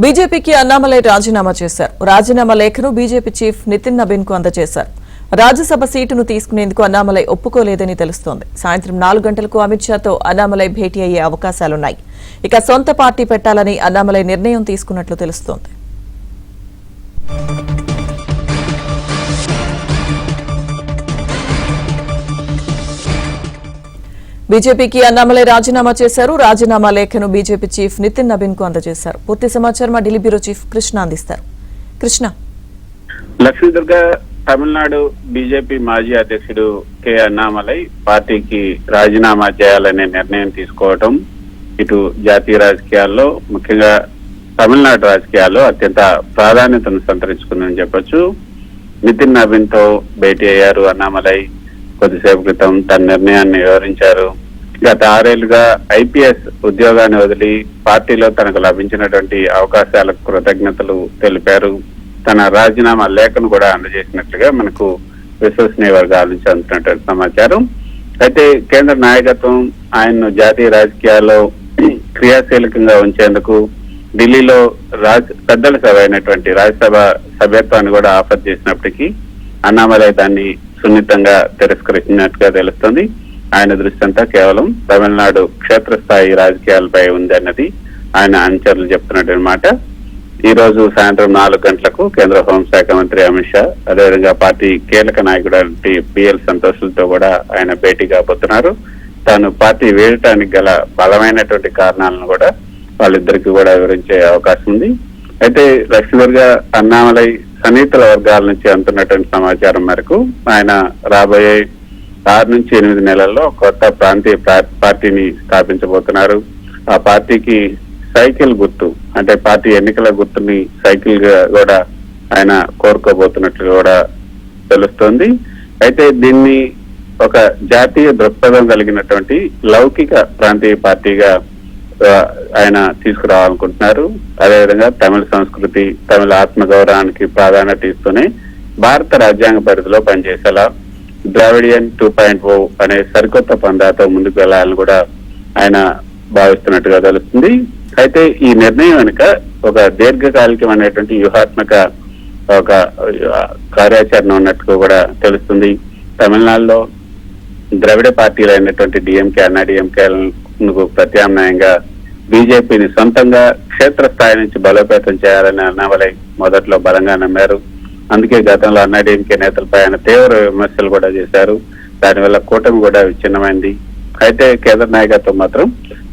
బీజేపీకి అన్నామలై రాజీనామా చేశారు. రాజీనామా లేఖను బీజేపీ చీఫ్ నితిన్ నబీన్ కు అందజేశారు. రాజ్యసభ సీటును తీసుకునేందుకు అన్నామలై ఒప్పుకోలేదని తెలుస్తోంది. సాయంత్రం 4 గంటలకు అమిత్ షాతో అన్నామలై భేటీ అయ్యే అవకాశాలున్నాయి. ఇక సొంత పార్టీ పెట్టాలని అన్నామలై నిర్ణయం తీసుకున్నట్లు తెలుస్తోంది. బీజేపీకి అన్నామలై రాజీనామా చేశారు. రాజీనామా లేఖను బీజేపీ చీఫ్ నితిన్ నబీన్ కు అందజేశారు. పూర్తి సమాచారం మా ఢిల్లీ బ్యూరో చీఫ్ కృష్ణ అందిస్తారు. కృష్ణ, లక్ష్మీదుర్గ తమిళనాడు బీజేపీ మాజీ అధ్యక్షుడు కె అన్నామలై పార్టీకి రాజీనామా చేయాలనే నిర్ణయం తీసుకోవడం ఇటు జాతీయ రాజకీయాల్లో ముఖ్యంగా తమిళనాడు రాజకీయాల్లో అత్యంత ప్రాధాన్యతను సంతరించుకుందని చెప్పొచ్చు. నితిన్ నబీన్ తో భేటీ అయ్యారు అన్నామలై. కొద్దిసేపు క్రితం తన నిర్ణయాన్ని వివరించారు. గత 6 ఏళ్లుగా ఐపీఎస్ ఉద్యోగాన్ని వదిలి పార్టీలో తనకు లభించినటువంటి అవకాశాలకు కృతజ్ఞతలు తెలిపారు. తన రాజీనామా లేఖను కూడా అందజేసినట్లుగా మనకు విశ్వసనీయ వర్గాల నుంచి అందుతున్నటువంటి సమాచారం. అయితే కేంద్ర నాయకత్వం ఆయన్ను జాతీయ రాజకీయాల్లో క్రియాశీలకంగా ఉంచేందుకు ఢిల్లీలో పెద్దల సభ అయినటువంటి రాజ్యసభ సభ్యత్వాన్ని కూడా ఆఫర్ చేసినప్పటికీ అన్నామలై దాన్ని సున్నితంగా తిరస్కరించినట్టుగా తెలుస్తుంది. ఆయన దృష్టి అంతా కేవలం తమిళనాడు క్షేత్రస్థాయి రాజకీయాలపై ఉంది అన్నది ఆయన అనుచరులు చెప్తున్నటువంటి మాట. ఈ రోజు సాయంత్రం 4 గంటలకు కేంద్ర హోంశాఖ మంత్రి అమిత్ షా, అదేవిధంగా పార్టీ కీలక నాయకుడు బిఎల్ సంతోష్లతో కూడా ఆయన భేటీ కాబోతున్నారు. తాను పార్టీ వేయటానికి గల బలమైనటువంటి కారణాలను కూడా వాళ్ళిద్దరికి కూడా వివరించే అవకాశం ఉంది. అయితే లక్ష్మీదుర్గ అన్నామలై సన్నిహితుల వర్గాల నుంచి అందుతున్నటువంటి సమాచారం మేరకు ఆయన రాబోయే 6 నుంచి 8 నెలల్లో కొత్త ప్రాంతీయ పార్టీని స్థాపించబోతున్నారు. ఆ పార్టీకి సైకిల్ గుర్తు, అంటే పార్టీ ఎన్నికల గుర్తుని సైకిల్ గా కూడా ఆయన కోరుకోబోతున్నట్లు కూడా తెలుస్తోంది. అయితే దీన్ని ఒక జాతీయ దృక్పథం కలిగినటువంటి లౌకిక ప్రాంతీయ పార్టీగా ఆయన తీసుకురావాలనుకుంటున్నారు. అదేవిధంగా తమిళ సంస్కృతి, తమిళ ఆత్మగౌరవానికి ప్రాధాన్యత ఇస్తూనే భారత రాజ్యాంగ పరిధిలో పనిచేసేలా ద్రావిడియన్ 2.0 అనే సరికొత్త పందాతో ముందుకు వెళ్లాలని కూడా ఆయన భావిస్తున్నట్టుగా తెలుస్తుంది. అయితే ఈ నిర్ణయం వెనుక ఒక దీర్ఘకాలికమైనటువంటి వ్యూహాత్మక ఒక కార్యాచరణ ఉన్నట్టుగా కూడా తెలుస్తుంది. తమిళనాడులో ద్రవిడ పార్టీలు అయినటువంటి డిఎంకే, అన్నాడీఎంకేలకు ప్రత్యామ్నాయంగా బీజేపీని సొంతంగా క్షేత్రస్థాయి నుంచి బలోపేతం చేయాలని అన్నామలై మొదట్లో బలంగా నమ్మారు. అందుకే గతంలో అన్నాడీఎంకే నేతలపై ఆయన తీవ్ర విమర్శలు కూడా చేశారు. దానివల్ల కూటమి కూడా విచ్ఛిన్నమైంది. అయితే కేంద్ర నాయకత్వం మాత్రం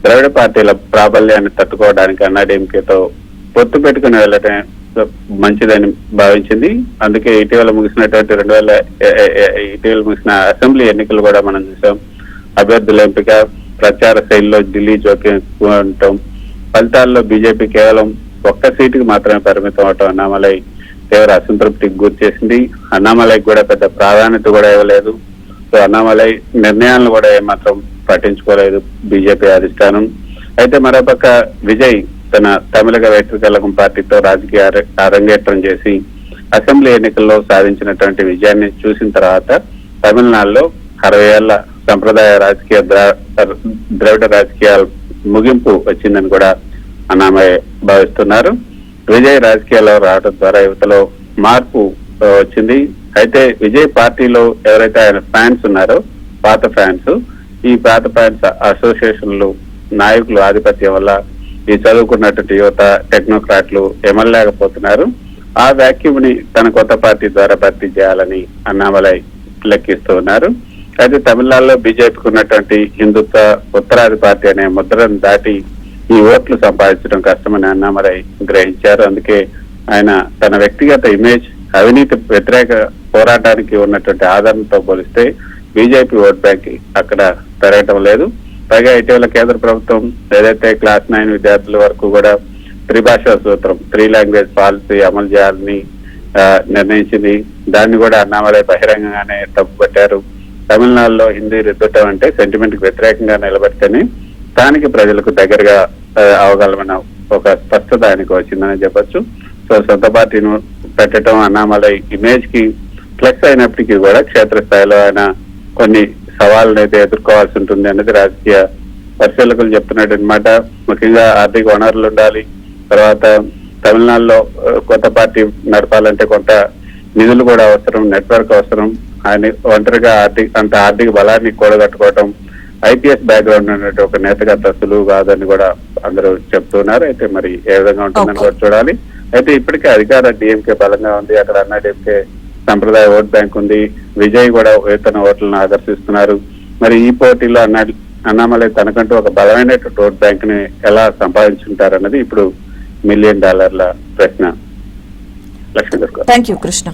ద్రవిడ పార్టీల ప్రాబల్యాన్ని తట్టుకోవడానికి అన్నాడీఎంకేతో పొత్తు పెట్టుకుని వెళ్ళటం మంచిదని భావించింది. అందుకే ఇటీవల ముగిసిన అసెంబ్లీ ఎన్నికలు కూడా మనం చూసాం. అభ్యర్థుల ఎంపిక, ప్రచార శైలిలో ఢిల్లీ జోక్యం ఉండటం, ఫలితాల్లో బీజేపీ కేవలం 1 సీటుకి మాత్రమే పరిమితం అవటం అన్నామలై తీవ్ర అసంతృప్తికి గురి చేసింది. అన్నామలైకి కూడా పెద్ద ప్రాధాన్యత కూడా ఇవ్వలేదు. సో అన్నామలై నిర్ణయాలను కూడా ఏమాత్రం పట్టించుకోలేదు బీజేపీ అధిష్టానం. అయితే మరోపక్క విజయ్ తన తమిళగ వ్యతిరేకం పార్టీతో రాజకీయ అరంగేట్రం చేసి అసెంబ్లీ ఎన్నికల్లో సాధించినటువంటి విజయాన్ని చూసిన తర్వాత తమిళనాడులో 60 ఏళ్ల సంప్రదాయ రాజకీయ ద్రవిడ రాజకీయాల ముగింపు వచ్చిందని కూడా అన్నామలై భావిస్తున్నారు. విజయ్ రాజకీయాల్లో రావడం ద్వారా యువతలో మార్పు వచ్చింది. అయితే విజయ్ పార్టీలో ఎవరైతే ఆయన ఫ్యాన్స్ ఉన్నారో, పాత ఫ్యాన్స్, ఈ పాత ఫ్యాన్స్ అసోసియేషన్లు నాయకులు ఆధిపత్యం వల్ల ఈ చదువుకున్నటువంటి యువత, టెక్నోక్రాట్లు ఎమ్మెల్యేకపోతున్నారు. ఆ వ్యాక్యూమ్ ని తన కొత్త పార్టీ ద్వారా భర్తీ చేయాలని అన్నామలై లెక్కిస్తూ ఉన్నారు. అయితే తమిళనాడులో బీజేపీకి ఉన్నటువంటి హిందుత్వ ఉత్తరాది పార్టీ అనే ముద్రను దాటి ఈ ఓట్లు సంపాదించడం కష్టమని అన్నామలై గ్రహించారు. అందుకే ఆయన తన వ్యక్తిగత ఇమేజ్, అవినీతి వ్యతిరేక పోరాటానికి ఉన్నటువంటి ఆదరణతో పోలిస్తే బీజేపీ ఓట్ బ్యాంక్ అక్కడ పెరగటం లేదు. పైగా ఇటీవల కేంద్ర ప్రభుత్వం ఏదైతే క్లాస్ 9 విద్యార్థుల వరకు కూడా త్రిభాషా సూత్రం, 3 లాంగ్వేజ్ పాలసీ అమలు చేయాలని నిర్ణయించింది. దాన్ని కూడా అన్నామలై బహిరంగంగానే తప్పుపట్టారు. తమిళనాడులో హిందీ రుద్దటం అంటే సెంటిమెంట్ కి వ్యతిరేకంగా నిలబడితేనే స్థానిక ప్రజలకు దగ్గరగా అవగలమన్న ఒక స్పష్టత ఆయనకు వచ్చిందని చెప్పొచ్చు. సో సొంత పార్టీని పెట్టడం అన్నామలై ఇమేజ్ కి ప్లస్ అయినప్పటికీ కూడా క్షేత్రస్థాయిలో ఆయన కొన్ని సవాళ్ళను అయితే ఎదుర్కోవాల్సి ఉంటుంది అనేది రాజకీయ పరిశీలకులు చెప్తున్నట్టు అనమాట. ముఖ్యంగా ఆర్థిక వనరులు ఉండాలి, తర్వాత తమిళనాడులో కొత్త పార్టీ నడపాలంటే కొంత నిధులు కూడా అవసరం, నెట్వర్క్ అవసరం. ఆయన ఒంటరిగా అంత ఆర్థిక బలాన్ని కూడగట్టుకోవటం ఐపీఎస్ బ్యాక్గ్రౌండ్ ఉన్నట్టు ఒక నేతగా సులువు కాదని కూడా అందరూ చెప్తున్నారు. అయితే మరి ఏ విధంగా ఉంటుందని కూడా చూడాలి. అయితే ఇప్పటికే అధికార డిఎంకే బలంగా ఉంది, అక్కడ అన్నాడీఎంకే సంప్రదాయ ఓట్ బ్యాంక్ ఉంది, విజయ్ కూడా వేతన ఓట్లను ఆకర్షిస్తున్నారు. మరి ఈ పోటీలో అన్నామలై తనకంటూ ఒక బలమైనటువంటి ఓట్ బ్యాంక్ ని ఎలా సంపాదించుంటారన్నది ఇప్పుడు $1 మిలియన్ ప్రశ్న. లక్ష్మీ. Thank you Krishna.